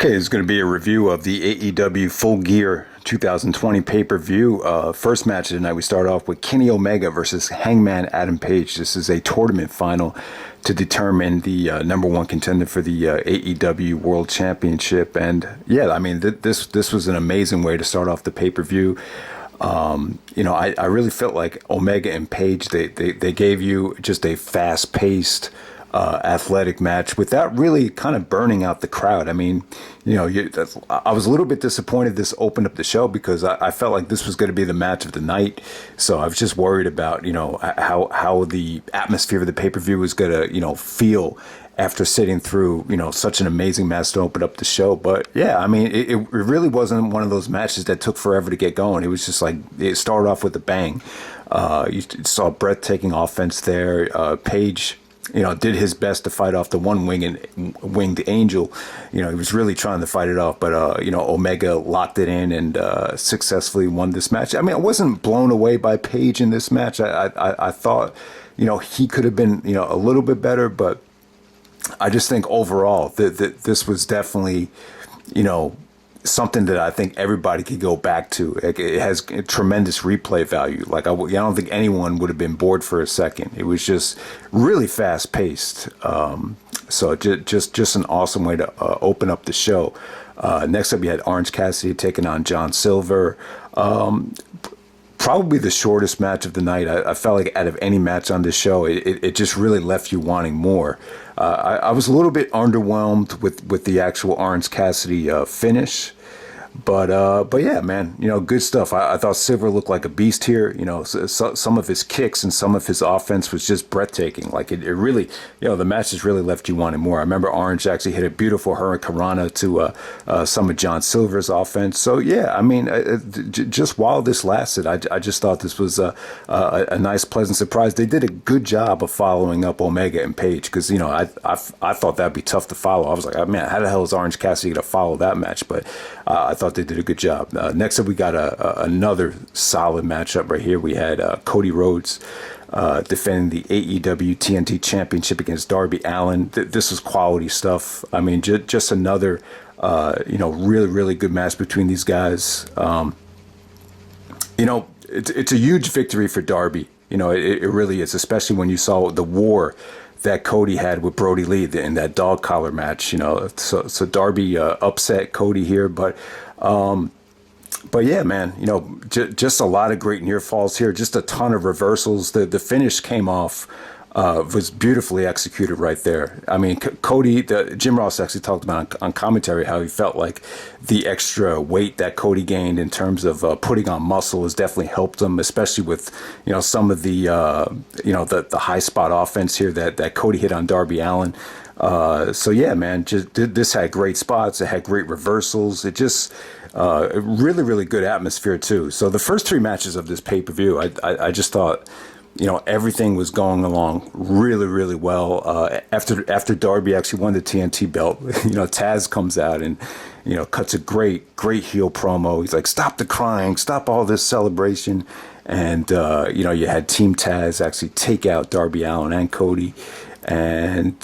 Okay, it's going to be a review of the AEW Full Gear 2020 pay-per-view. First match of the night, we start off with Kenny Omega versus Hangman Adam Page. This is a tournament final to determine the number one contender for the AEW World Championship. And yeah, I mean, this was an amazing way to start off the pay-per-view. I really felt like Omega and Page, they gave you just a fast-paced athletic match without really kind of burning out the crowd. I mean, I was a little bit disappointed this opened up the show because I felt like this was going to be the match of the night. So I was just worried about, how the atmosphere of the pay-per-view was going to, feel after sitting through, such an amazing match to open up the show. But yeah, I mean, it really wasn't one of those matches that took forever to get going. It was just like, it started off with a bang. You saw breathtaking offense there. Page, did his best to fight off the winged angel. He was really trying to fight it off, but Omega locked it in and successfully won this match. I mean, I wasn't blown away by Page in this match. I thought, he could have been, a little bit better, but I just think overall that this was definitely, something that I think everybody could go back to. It has tremendous replay value. Like I don't think anyone would have been bored for a second. It was just really fast paced. So just an awesome way to open up the show. Next up, you had Orange Cassidy taking on John Silver. Probably the shortest match of the night. I felt like out of any match on this show, it just really left you wanting more. I was a little bit underwhelmed with the actual Orange Cassidy finish. But yeah, man, good stuff. I thought Silver looked like a beast here. Some of his kicks and some of his offense was just breathtaking. Like it really, the match just really left you wanting more. I remember Orange actually hit a beautiful Hurricanrana to some of John Silver's offense. So yeah, I mean, just while this lasted, I just thought this was a nice, pleasant surprise. They did a good job of following up Omega and Page because I thought that'd be tough to follow. I was like, oh, man, how the hell is Orange Cassidy gonna follow that match? But I thought they did a good job. Next up, we got another solid matchup right here. We had Cody Rhodes defending the AEW TNT Championship against Darby Allin. This was quality stuff. I mean, just another, really, really good match between these guys. It's a huge victory for Darby. It really is, especially when you saw the war that Cody had with Brody Lee in that dog collar match. So Darby upset Cody here, but yeah, man, just a lot of great near falls here, just a ton of reversals. The finish came off, was beautifully executed right there. I mean, Cody, Jim Ross actually talked about on commentary how he felt like the extra weight that Cody gained in terms of putting on muscle has definitely helped him, especially with, some of the, the high spot offense here that Cody hit on Darby Allin. So yeah, man, this had great spots. It had great reversals. It just, really, really good atmosphere too. So the first three matches of this pay-per-view, I just thought, everything was going along really, really well. After Darby actually won the TNT belt, Taz comes out and, cuts a great heel promo. He's like, stop the crying, stop all this celebration. And, you had Team Taz actually take out Darby Allin and Cody. And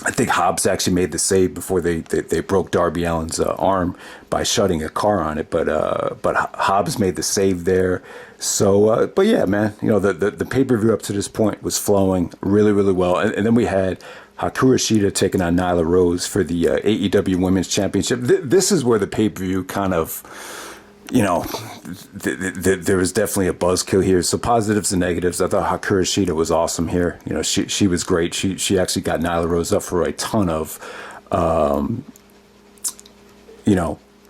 I think Hobbs actually made the save before they broke Darby Allin's arm by shutting a car on it. But Hobbs made the save there. So, but yeah, man, the pay-per-view up to this point was flowing really, really well. And then we had Hikaru Shida taking on Nyla Rose for the AEW Women's Championship. This is where the pay-per-view kind of, there was definitely a buzzkill here. So positives and negatives. I thought Hikaru Shida was awesome here. She was great. She actually got Nyla Rose up for a ton of,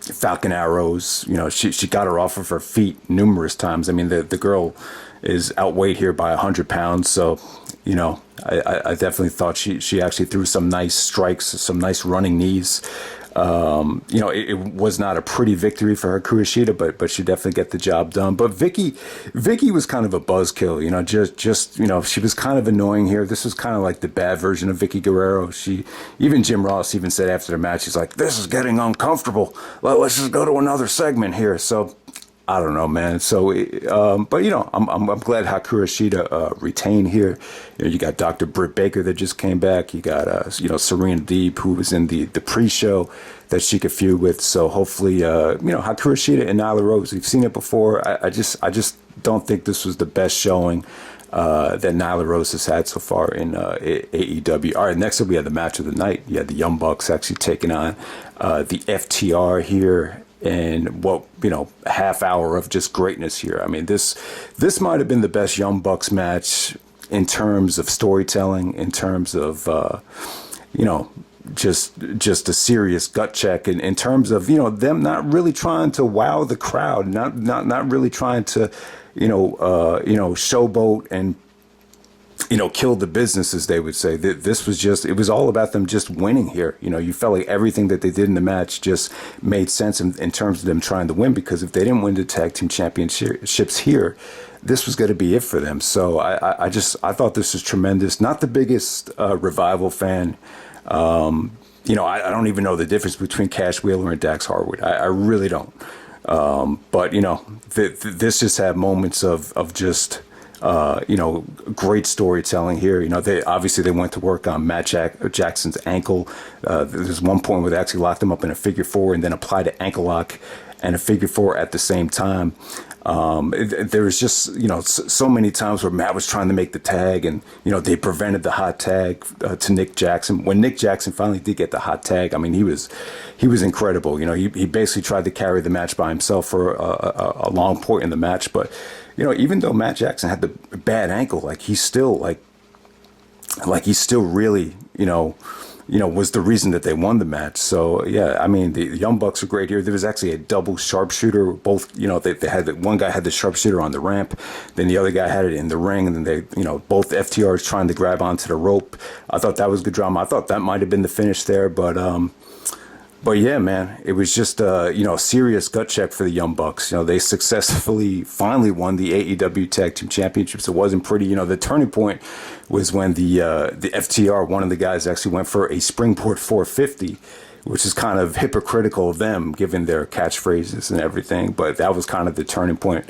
Falcon arrows. She got her off of her feet numerous times. I mean, the girl is outweighed here by 100 pounds. So, I definitely thought she actually threw some nice strikes, some nice running knees. It was not a pretty victory for her Shida, but she definitely get the job done. But Vicky was kind of a buzzkill, she was kind of annoying here. This was kind of like the bad version of Vicky Guerrero. Even Jim Ross even said after the match, he's like, this is getting uncomfortable. Let's just go to another segment here. So I don't know, man. So, but I'm glad Hikaru Shida retained here. You got Dr. Britt Baker that just came back. You got Serena Deeb, who was in the pre-show that she could feud with. So hopefully, Hikaru Shida and Nyla Rose. We've seen it before. I just don't think this was the best showing that Nyla Rose has had so far in AEW. All right, next up we had the match of the night. You had the Young Bucks actually taking on the FTR here. And a half hour of just greatness here. I mean, this might have been the best Young Bucks match in terms of storytelling, in terms of just a serious gut check, and in terms of them not really trying to wow the crowd, not really trying to showboat and kill the business, as they would say. This was it was all about them just winning here. You felt like everything that they did in the match just made sense in terms of them trying to win, because if they didn't win the tag team championships here, this was going to be it for them. So I thought this was tremendous. Not the biggest Revival fan. I don't even know the difference between Cash Wheeler and Dax Harwood. I really don't. But this just had moments of just great storytelling here. They went to work on Matt Jackson's ankle. There's one point where they actually locked him up in a figure four and then applied an ankle lock and a figure four at the same time. There was just, so many times where Matt was trying to make the tag and, they prevented the hot tag to Nick Jackson. When Nick Jackson finally did get the hot tag, I mean, he was incredible. He basically tried to carry the match by himself for a long point in the match. But, even though Matt Jackson had the bad ankle, he's still really, was the reason that they won the match. So yeah, I mean, the Young Bucks are great here. There was actually a double sharpshooter. Both, they had one guy had the sharpshooter on the ramp, then the other guy had it in the ring, and then they, both FTRs trying to grab onto the rope. I thought that was good drama. I thought that might have been the finish there, but yeah, man, it was just a serious gut check for the Young Bucks. They successfully finally won the AEW Tag Team Championships. It wasn't pretty. The turning point was when the FTR, one of the guys, actually went for a springboard 450, which is kind of hypocritical of them given their catchphrases and everything. But that was kind of the turning point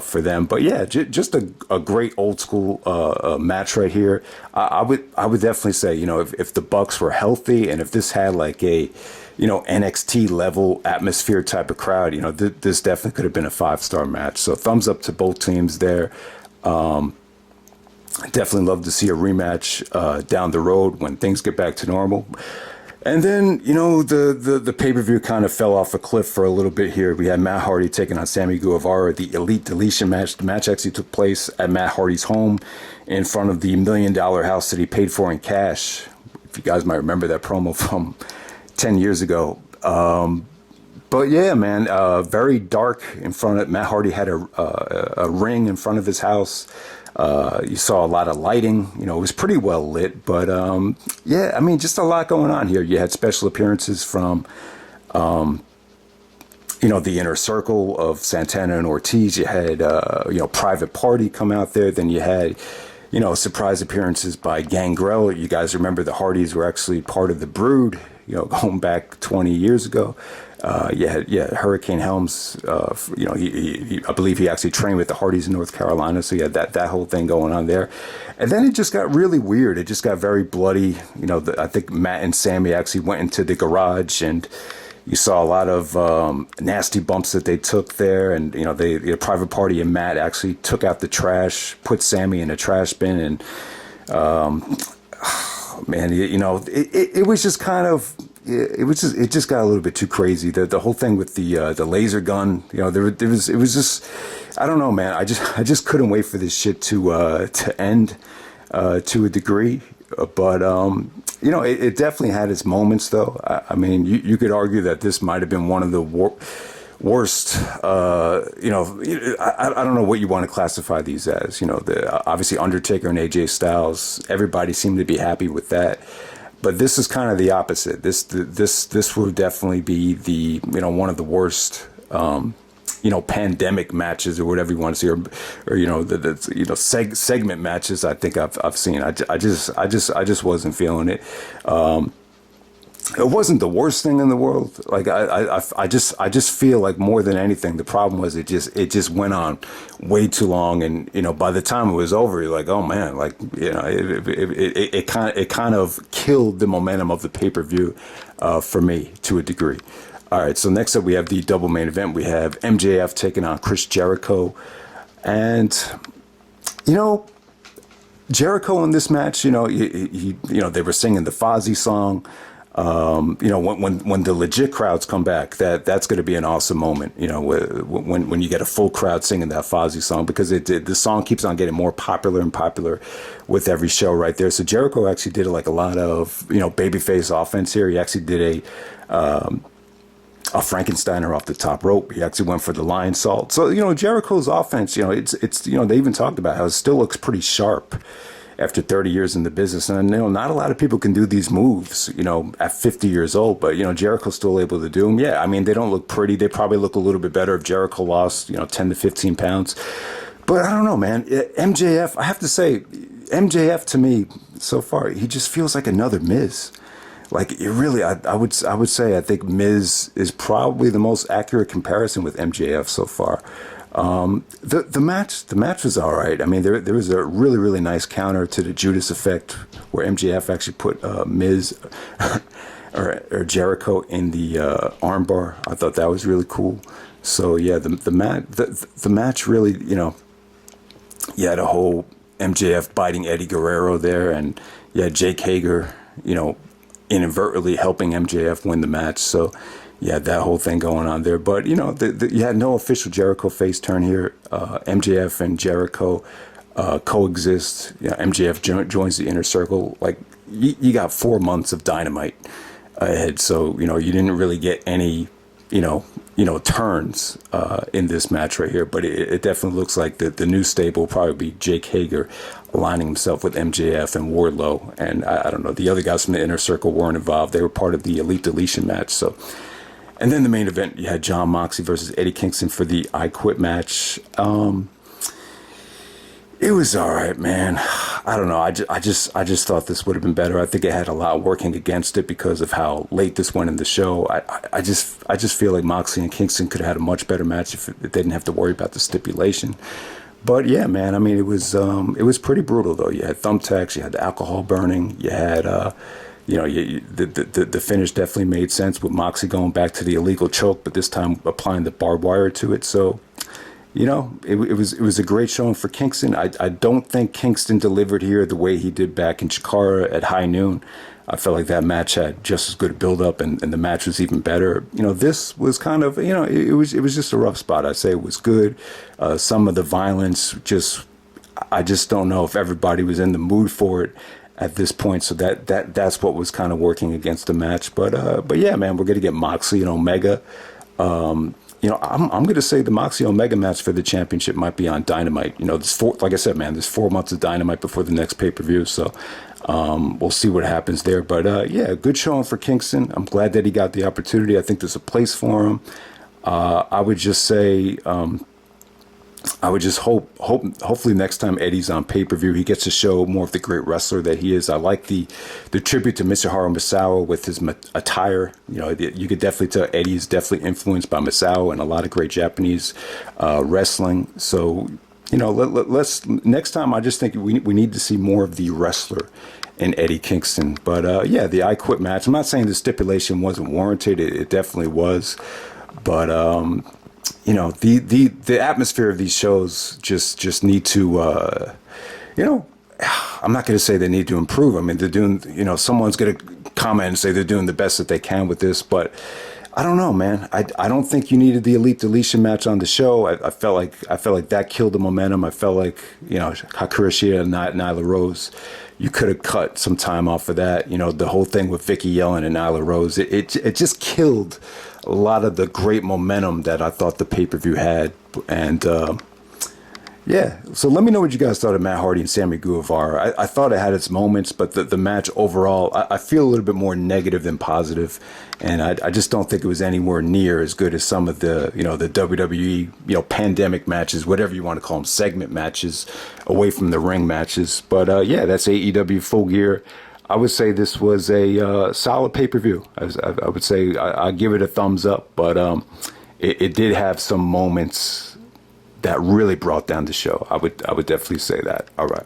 for them. But yeah, just a great old school match right here. I would definitely say, if the Bucks were healthy and if this had like a NXT level atmosphere type of crowd, this definitely could have been a 5-star match. So thumbs up to both teams there. Definitely love to see a rematch down the road when things get back to normal. And then, the pay-per-view kind of fell off a cliff for a little bit here. We had Matt Hardy taking on Sammy Guevara, the Elite Deletion match. The match actually took place at Matt Hardy's home in front of the $1 million house that he paid for in cash. If you guys might remember that promo from 10 years ago. But yeah, man, very dark in front of Matt Hardy had a ring in front of his house. You saw a lot of lighting, it was pretty well lit, but yeah, I mean, just a lot going on here. You had special appearances from, the Inner Circle of Santana and Ortiz. You had, Private Party come out there. Then you had, surprise appearances by Gangrel. You guys remember the Hardys were actually part of the Brood, going back 20 years ago. Hurricane Helms, I believe he actually trained with the Hardys in North Carolina. So you had that whole thing going on there. And then it just got really weird. It just got very bloody. I think Matt and Sammy actually went into the garage, and you saw a lot of nasty bumps that they took there. And, the Private Party and Matt actually took out the trash, put Sammy in a trash bin, and, man, it was just kind of, it just got a little bit too crazy. The whole thing with the laser gun, it was just, I don't know, man. I just couldn't wait for this shit to end to a degree. But it definitely had its moments, though. I mean, you could argue that this might have been one of the worst. I don't know what you want to classify these as. Obviously Undertaker and AJ Styles. Everybody seemed to be happy with that. But this is kind of the opposite. This will definitely be the one of the worst pandemic matches or whatever you want to see, or the segment matches I think I've seen. I just wasn't feeling it. It wasn't the worst thing in the world. Like I just feel like more than anything, the problem was it just went on way too long, and by the time it was over, you're like, oh man, like it kind of killed the momentum of the pay-per-view for me to a degree. All right, so next up we have the double main event. We have MJF taking on Chris Jericho, and Jericho in this match, they were singing the Fozzy song. When the legit crowds come back, that's going to be an awesome moment. When you get a full crowd singing that Fozzy song, because the song keeps on getting more popular and popular with every show right there. So Jericho actually did like a lot of babyface offense here. He actually did a Frankensteiner off the top rope. He actually went for the lion salt. So Jericho's offense, it's they even talked about how it still looks pretty sharp after 30 years in the business. And not a lot of people can do these moves, at 50 years old, but Jericho's still able to do them. Yeah, I mean, they don't look pretty. They probably look a little bit better if Jericho lost 10 to 15 pounds. But I don't know, man. MJF, I have to say, MJF to me so far, he just feels like another Miz. Like it really, I would say I think Miz is probably the most accurate comparison with MJF so far. The match was all right. I mean, there was a really nice counter to the Judas effect where MJF actually put Miz or Jericho in the armbar. I thought that was really cool. So yeah, the match really, you had a whole MJF biting Eddie Guerrero there, and you had Jake Hager, inadvertently helping MJF win the match. So you had that whole thing going on there. But, you had no official Jericho face turn here. MJF and Jericho coexist. MJF joins the Inner Circle. Like, you got 4 months of Dynamite ahead. So, you didn't really get any, turns in this match right here. But it definitely looks like the new stable will probably be Jake Hager aligning himself with MJF and Wardlow. And I don't know, the other guys from the Inner Circle weren't involved. They were part of the Elite Deletion match. So, and then the main event, you had Jon Moxley versus Eddie Kingston for the I Quit match. It was all right, man. I don't know. I just thought this would have been better. I think it had a lot working against it because of how late this went in the show. I just feel like Moxley and Kingston could have had a much better match if they didn't have to worry about the stipulation. But yeah, man. I mean, it was pretty brutal though. You had thumbtacks, you had the alcohol burning, you had the finish definitely made sense with Moxley going back to the illegal choke, but this time applying the barbed wire to it. So, it was a great showing for Kingston. I don't think Kingston delivered here the way he did back in Chikara at High Noon. I felt like that match had just as good a build up, and the match was even better. This was kind of, it was just a rough spot. I'd say it was good. Some of the violence I just don't know if everybody was in the mood for it at this point. So that's what was kind of working against the match. But yeah, man, we're gonna get Moxley and Omega. I'm going to say the Moxley Omega match for the championship might be on Dynamite. Like I said, man, there's 4 months of Dynamite before the next pay-per-view. So we'll see what happens there. But yeah, good showing for Kingston. I'm glad that he got the opportunity. I think there's a place for him. I would just say, I would just hopefully next time Eddie's on pay-per-view, he gets to show more of the great wrestler that he is. I like the tribute to Mitsuharu Misawa with his attire. You could definitely tell Eddie is definitely influenced by Misawa and a lot of great Japanese wrestling. So, let's next time, I just think we need to see more of the wrestler in Eddie Kingston. But yeah, the I Quit match, I'm not saying the stipulation wasn't warranted. It definitely was. But the atmosphere of these shows just need to, I'm not going to say they need to improve. I mean, they're doing, someone's going to comment and say they're doing the best that they can with this, but I don't know, man. I don't think you needed the Elite Deletion match on the show. I felt like that killed the momentum. I felt like, Hikaru, Shida, and Nyla Rose, you could have cut some time off of that. The whole thing with Vicky yelling and Nyla Rose, it just killed a lot of the great momentum that I thought the pay-per-view had. And yeah, so let me know what you guys thought of Matt Hardy and Sammy Guevara. I thought it had its moments, but the match overall, I feel a little bit more negative than positive, and I just don't think it was anywhere near as good as some of the the WWE pandemic matches, whatever you want to call them, segment matches away from the ring matches. But yeah, that's AEW Full Gear. I would say this was a solid pay-per-view. I would say I give it a thumbs up, but it did have some moments that really brought down the show. I would definitely say that. All right.